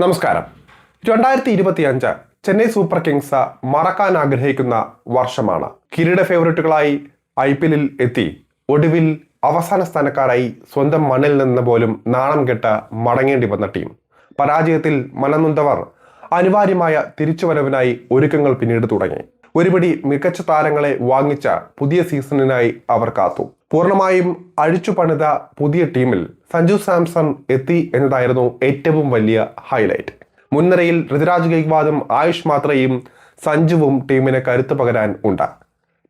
നമസ്കാരം. 2025 Chennai super Kings മറക്കാൻ ആഗ്രഹിക്കുന്ന വർഷമാണ്. കിരീട ഫേവറിറ്റുകളായി IPL എത്തി ഒടുവിൽ അവസാന സ്ഥാനക്കാരായി സ്വന്തം മണ്ണിൽ നിന്ന് പോലും നാണം കെട്ട് മടങ്ങേണ്ടി വന്ന ടീം. പരാജയത്തിൽ മനംനൊന്തവർ അനിവാര്യമായ തിരിച്ചുവരവിനായി ഒരുക്കങ്ങൾ പിന്നീട് തുടങ്ങി. ഒരുപിടി മികച്ച താരങ്ങളെ വാങ്ങിച്ച പുതിയ സീസണിനായി അവർ കാത്തു. പൂർണ്ണമായും അഴിച്ചു പണിത പുതിയ ടീമിൽ സഞ്ജു സാംസൺ എത്തി എന്നതായിരുന്നു ഏറ്റവും വലിയ ഹൈലൈറ്റ്. മുൻനിരയിൽ ഋതുരാജ് ഗെയ്ക്വാദും ആയുഷ് മാത്രയും സഞ്ജുവും ടീമിന് കരുത്ത് പകരാൻ ഉണ്ട്.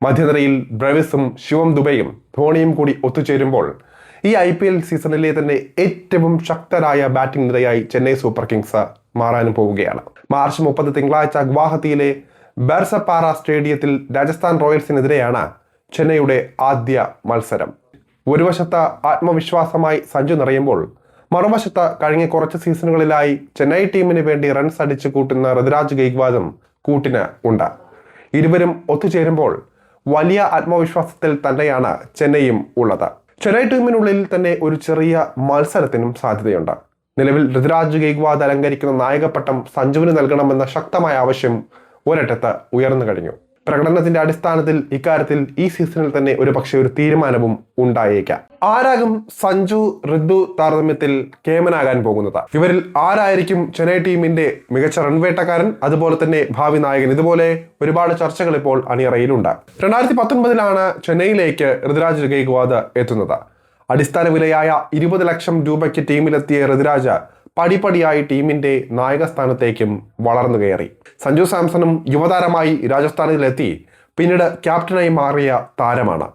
മധ്യനിരയിൽ ബ്രവിസും ശിവം ദുബെയും ധോണിയും കൂടി ഒത്തുചേരുമ്പോൾ ഈ IPL സീസണിലെ തന്നെ ഏറ്റവും ശക്തരായ ബാറ്റിംഗ് നിരയായി ചെന്നൈ സൂപ്പർ കിങ്സ് മാറാനും പോവുകയാണ്. മാർച്ച് 30 തിങ്കളാഴ്ച ഗുവാഹത്തിയിലെ ബെർസപാറ സ്റ്റേഡിയത്തിൽ രാജസ്ഥാൻ റോയൽസിനെതിരെയാണ് ചെന്നൈയുടെ ആദ്യ മത്സരം. ഒരു വശത്ത് ആത്മവിശ്വാസമായി സഞ്ജു നിറയുമ്പോൾ മറുവശത്ത് കഴിഞ്ഞ കുറച്ച് സീസണുകളിലായി ചെന്നൈ ടീമിന് വേണ്ടി റൺസ് അടിച്ചു കൂട്ടുന്ന ഋതുരാജ് ഗെയ്ക്വാദും കൂട്ടിന് ഉണ്ട്. ഇരുവരും ഒത്തുചേരുമ്പോൾ വലിയ ആത്മവിശ്വാസത്തിൽ തന്നെയാണ് ചെന്നൈയും ഉള്ളത്. ചെന്നൈ ടീമിനുള്ളിൽ തന്നെ ഒരു ചെറിയ മത്സരത്തിനും സാധ്യതയുണ്ട്. നിലവിൽ ഋതുരാജ് ഗെയ്ക്വാദ് അലങ്കരിക്കുന്ന നായകപ്പട്ടം സഞ്ജുവിന് നൽകണമെന്ന ശക്തമായ ആവശ്യം ഒരറ്റത്ത് ഉയർന്നു കഴിഞ്ഞു. പ്രകടനത്തിന്റെ അടിസ്ഥാനത്തിൽ ഇക്കാര്യത്തിൽ ഈ സീസണിൽ തന്നെ ഒരു തീരുമാനവും ഉണ്ടായേക്കാം. ആരാകും സഞ്ജു ഋതു താരതമ്യത്തിൽ കേമനാകാൻ പോകുന്നത്? ഇവരിൽ ആരായിരിക്കും ചെന്നൈ ടീമിന്റെ മികച്ച റൺവേട്ടക്കാരൻ, അതുപോലെ തന്നെ ഭാവി നായകൻ? ഇതുപോലെ ഒരുപാട് ചർച്ചകൾ ഇപ്പോൾ അണിയറയിലുണ്ട്. 2019 ചെന്നൈയിലേക്ക് ഋതുരാജ് ഗെയ്ക്വാദ് എത്തുന്നത്. അടിസ്ഥാന വിലയായ 20 ലക്ഷം രൂപയ്ക്ക് ടീമിലെത്തിയ ഋതുരാജ് പടിപടിയായി ടീമിന്റെ നായക സ്ഥാനത്തേക്കും വളർന്നു കയറി. സഞ്ജു സാംസണും യുവതാരമായി രാജസ്ഥാനിലെത്തി പിന്നീട് ക്യാപ്റ്റനായി മാറിയ താരമാണ്.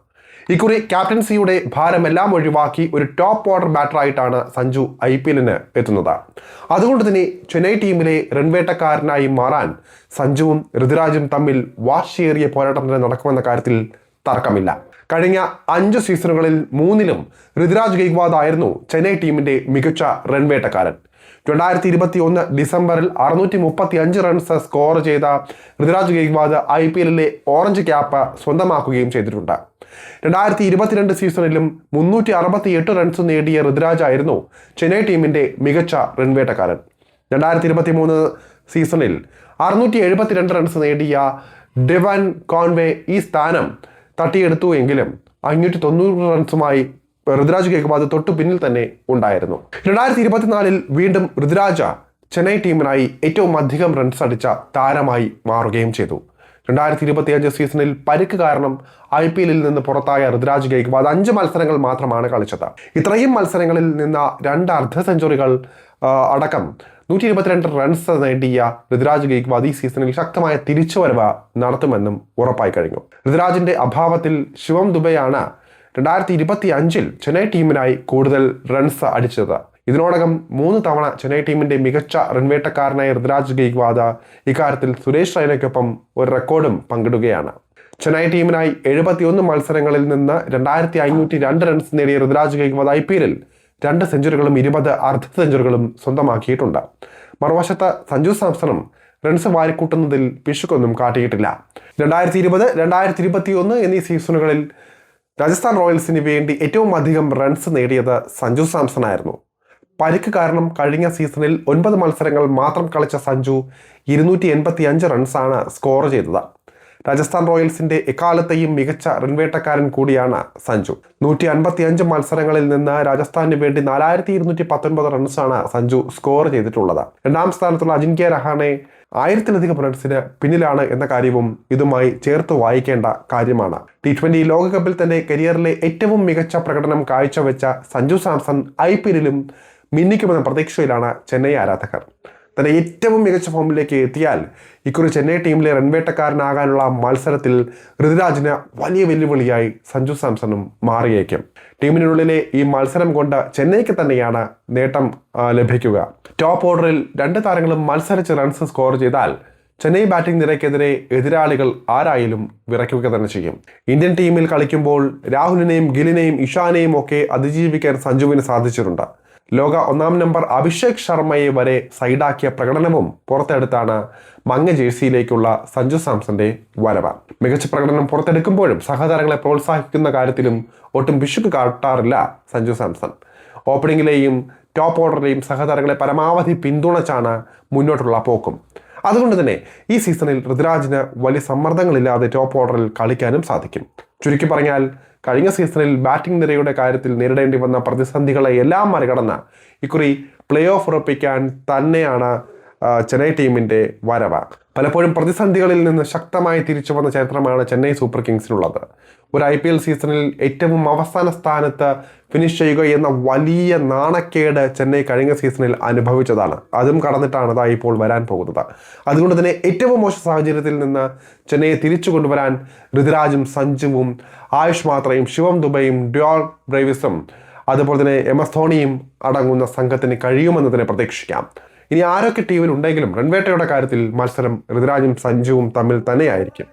ഇക്കുറി ക്യാപ്റ്റൻസിയുടെ ഭാരമെല്ലാം ഒഴിവാക്കി ഒരു ടോപ്പ് ഓർഡർ ബാറ്ററായിട്ടാണ് സഞ്ജു IPLന് എത്തുന്നത്. അതുകൊണ്ട് തന്നെ ചെന്നൈ ടീമിലെ റൺവേട്ടക്കാരനായി മാറാൻ സഞ്ജുവും ഋതുരാജും തമ്മിൽ വാശിയേറിയ പോരാട്ടം തന്നെ നടക്കുമെന്ന കാര്യത്തിൽ തർക്കമില്ല. കഴിഞ്ഞ 5 സീസണുകളിൽ 3ലും ഋതുരാജ് ഗെയ്ക്വാദ് ആയിരുന്നു ചെന്നൈ ടീമിന്റെ മികച്ച റൺവേട്ടക്കാരൻ. 2021 ഡിസംബറിൽ 635 റൺസ് സ്കോർ ചെയ്ത ഋതുരാജ് ഗെയ്ക്വാദ് IPLലെ ഓറഞ്ച് ക്യാപ്പ് സ്വന്തമാക്കുകയും ചെയ്തിട്ടുണ്ട്. 2022 സീസണിലും 368 റൺസ് നേടിയ ഋതുരാജ് ആയിരുന്നു ചെന്നൈ ടീമിന്റെ മികച്ച റൺവേട്ടക്കാരൻ. 2023 സീസണിൽ 672 റൺസ് നേടിയ ഡെവൻ കോൺവേ ഈ സ്ഥാനം തട്ടിയെടുത്തു എങ്കിലും 590 റൺസുമായി ഋതുരാജ് ഗെയ്ക്വാദ് തൊട്ടു പിന്നിൽ തന്നെ ഉണ്ടായിരുന്നു. 2024 വീണ്ടും ഋതുരാജ് ചെന്നൈ ടീമിനായി ഏറ്റവും അധികം റൺസ് അടിച്ച താരമായി മാറുകയും ചെയ്തു. 2025 സീസണിൽ പരിക്ക് കാരണം IPLൽ നിന്ന് പുറത്തായ ഋതുരാജ് ഗെയ്ക്വാദ് 5 മത്സരങ്ങൾ മാത്രമാണ് കളിച്ചത്. ഇത്രയും മത്സരങ്ങളിൽ നിന്ന് 2 അർദ്ധ സെഞ്ചുറികൾ അടക്കം 122 റൺസ് നേടിയ ഋതുരാജ് ഗെയ്ക്വാദ് ഈ സീസണിൽ ശക്തമായ തിരിച്ചുവരവ് നടത്തുമെന്നും ഉറപ്പായി കഴിഞ്ഞു. ഋതുരാജിന്റെ അഭാവത്തിൽ ശിവം ദുബെയാണ് 2025 ചെന്നൈ ടീമിനായി കൂടുതൽ റൺസ് അടിച്ചത്. ഇതിനോടകം 3 തവണ ചെന്നൈ ടീമിന്റെ മികച്ച റൺവേട്ടക്കാരനായ ഋതുരാജ് ഗെയ്ക്വാദ് ഇക്കാര്യത്തിൽ സുരേഷ് റൈനയ്ക്കൊപ്പം ഒരു റെക്കോർഡും പങ്കിടുകയാണ്. ചെന്നൈ ടീമിനായി 71 മത്സരങ്ങളിൽ നിന്ന് 2502 റൺസ് നേടിയ ഋതുരാജ് ഗെയ്ക്വാദ് IPLൽ 2 സെഞ്ചുറികളും 20 അർദ്ധ സെഞ്ചുറികളും സ്വന്തമാക്കിയിട്ടുണ്ട്. മറുവശത്ത് സഞ്ജു സാംസണും റൺസ് വാരിക്കൂട്ടുന്നതിൽ പിശുക്കൊന്നും കാട്ടിയിട്ടില്ല. 2020, 2021 എന്നീ സീസണുകളിൽ രാജസ്ഥാൻ റോയൽസിന് വേണ്ടി ഏറ്റവും അധികം റൺസ് നേടിയത് സഞ്ജു സാംസൺ ആയിരുന്നു. പരിക്ക് കാരണം കഴിഞ്ഞ സീസണിൽ 9 മത്സരങ്ങൾ മാത്രം കളിച്ച സഞ്ജു 285 റൺസാണ് സ്കോർ ചെയ്തത്. രാജസ്ഥാൻ റോയൽസിന്റെ എക്കാലത്തെയും മികച്ച റൺവേട്ടക്കാരൻ കൂടിയാണ് സഞ്ജു. 155 മത്സരങ്ങളിൽ നിന്ന് രാജസ്ഥാന് വേണ്ടി 4219 റൺസാണ് സഞ്ജു സ്കോർ ചെയ്തിട്ടുള്ളത്. 2ാം സ്ഥാനത്തുള്ള അജിൻക്യ രഹാനെ 1000-ലധികം റൺസിന് പിന്നിലാണ് എന്ന കാര്യവും ഇതുമായി ചേർത്ത് വായിക്കേണ്ട കാര്യമാണ്. T20 ലോകകപ്പിൽ തന്നെ കരിയറിലെ ഏറ്റവും മികച്ച പ്രകടനം കാഴ്ചവെച്ച സഞ്ജു സാംസൺ IPLലും മിന്നിക്കുമെന്ന പ്രതീക്ഷയിലാണ് ചെന്നൈ ആരാധകർ. തന്റെ ഏറ്റവും മികച്ച ഫോമിലേക്ക് എത്തിയാൽ ഇക്കുറി ചെന്നൈ ടീമിലെ റൺവേട്ടക്കാരനാകാനുള്ള മത്സരത്തിൽ ഋതുരാജിന് വലിയ വെല്ലുവിളിയായി സഞ്ജു സാംസണും മാറിയേക്കും. ടീമിനുള്ളിലെ ഈ മത്സരം കൊണ്ട് ചെന്നൈക്ക് തന്നെയാണ് നേട്ടം ലഭിക്കുക. ടോപ്പ് ഓർഡറിൽ 2 താരങ്ങളും മത്സരിച്ച് റൺസ് സ്കോർ ചെയ്താൽ ചെന്നൈ ബാറ്റിംഗ് നിരക്കെതിരെ എതിരാളികൾ ആരായാലും വിറയ്ക്കുക തന്നെ ചെയ്യും. ഇന്ത്യൻ ടീമിൽ കളിക്കുമ്പോൾ രാഹുലിനെയും ഗിലിനെയും ഇഷാനെയും ഒക്കെ അതിജീവിക്കാൻ സഞ്ജുവിന് സാധിച്ചിട്ടുണ്ട്. ലോക 1ാം നമ്പർ അഭിഷേക് ശർമ്മയെ വരെ സൈഡാക്കിയ പ്രകടനവും പുറത്തെടുത്താണ് മഞ്ഞ ജേഴ്സിയിലേക്കുള്ള സഞ്ജു സാംസന്റെ വരവ്. മികച്ച പ്രകടനം പുറത്തെടുക്കുമ്പോഴും സഹതാരങ്ങളെ പ്രോത്സാഹിക്കുന്ന കാര്യത്തിലും ഒട്ടും പിശുക്ക് കാട്ടാറില്ല സഞ്ജു സാംസൺ. ഓപ്പണിംഗിലെയും ടോപ്പ് ഓർഡറിലെയും സഹതാരങ്ങളെ പരമാവധി പിന്തുണച്ചാണ് മുന്നോട്ടുള്ള പോക്കും. അതുകൊണ്ട് തന്നെ ഈ സീസണിൽ ഋതുരാജിന് വലിയ സമ്മർദ്ദങ്ങളില്ലാതെ ടോപ്പ് ഓർഡറിൽ കളിക്കാനും സാധിക്കും. ചുരുക്കി പറഞ്ഞാൽ കഴിഞ്ഞ സീസണിൽ ബാറ്റിംഗ് നിരയുടെ കാര്യത്തിൽ നേരിടേണ്ടി വന്ന പ്രതിസന്ധികളെ എല്ലാം മറികടന്ന് ഇക്കുറി പ്ലേ ഓഫ് ഉറപ്പിക്കാൻ തന്നെയാണ് ചെന്നൈ ടീമിൻ്റെ വരവ്. പലപ്പോഴും പ്രതിസന്ധികളിൽ നിന്ന് ശക്തമായി തിരിച്ചു വന്ന ചരിത്രമാണ് ചെന്നൈ സൂപ്പർ കിങ്സിനുള്ളത്. ഒരു IPL സീസണിൽ ഏറ്റവും അവസാന സ്ഥാനത്ത് ഫിനിഷ് ചെയ്യുക എന്ന വലിയ നാണക്കേട് ചെന്നൈ കഴിഞ്ഞ സീസണിൽ അനുഭവിച്ചതാണ്. അതും കടന്നിട്ടാണ് അതാ ഇപ്പോൾ വരാൻ പോകുന്നത്. അതുകൊണ്ട് തന്നെ ഏറ്റവും മോശം സാഹചര്യത്തിൽ നിന്ന് ചെന്നൈയെ തിരിച്ചു കൊണ്ടുവരാൻ ഋതുരാജും സഞ്ജുവും ആയുഷ് മാത്രയും ശിവം ദുബൈയും ഡ്യോൾ ബ്രേവിസും അതുപോലെ തന്നെ MS ധോണിയും അടങ്ങുന്ന സംഘത്തിന് കഴിയുമെന്നതിനെ പ്രതീക്ഷിക്കാം. ഇനി ആരൊക്കെ ടീമിൽ ഉണ്ടെങ്കിലും റൺവേട്ടയുടെ കാര്യത്തിൽ മത്സരം ഋതുരാജും സഞ്ജുവും തമ്മിൽ തന്നെയായിരിക്കും.